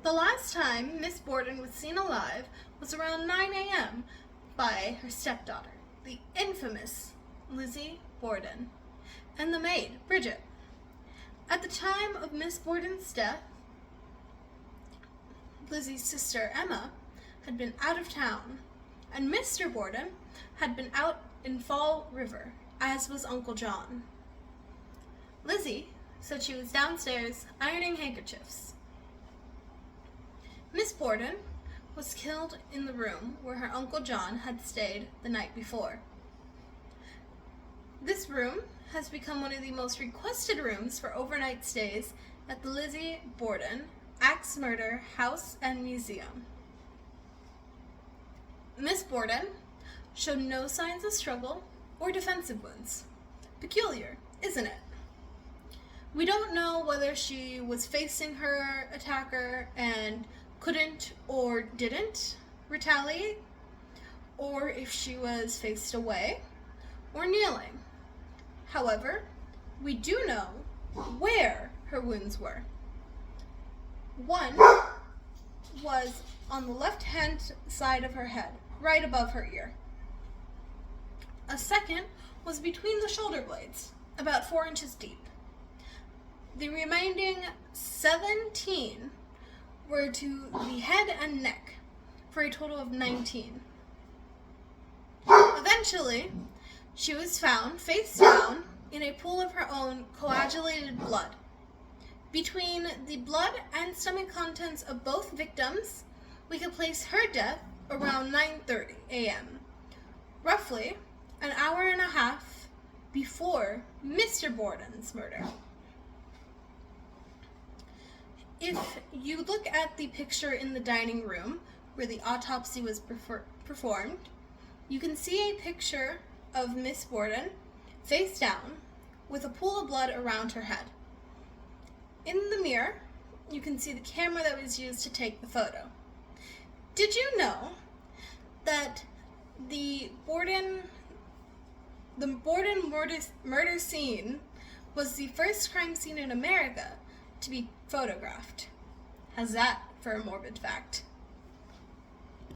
The last time Miss Borden was seen alive was around 9 a.m. by her stepdaughter, the infamous Lizzie Borden, and the maid, Bridget. At the time of Miss Borden's death, Lizzie's sister, Emma, had been out of town, and Mr. Borden had been out in Fall River, as was Uncle John. Lizzie said she was downstairs ironing handkerchiefs. Miss Borden was killed in the room where her Uncle John had stayed the night before. This room has become one of the most requested rooms for overnight stays at the Lizzie Borden Axe Murder House and Museum. Miss Borden showed no signs of struggle or defensive wounds. Peculiar, isn't it? We don't know whether she was facing her attacker and couldn't or didn't retaliate, or if she was faced away or kneeling. However, we do know where her wounds were. One was on the left-hand side of her head, right above her ear. A second was between the shoulder blades, about 4 inches deep. The remaining 17 were to the head and neck, for a total of 19. Eventually, she was found face down in a pool of her own coagulated blood. Between the blood and stomach contents of both victims, we could place her death around 9:30 a.m., roughly an hour and a half before Mr. Borden's murder. If you look at the picture in the dining room where the autopsy was performed, you can see a picture of Miss Borden face down with a pool of blood around her head. In the mirror, you can see the camera that was used to take the photo. Did you know that the Borden murder scene was the first crime scene in America to be photographed? How's that for a morbid fact?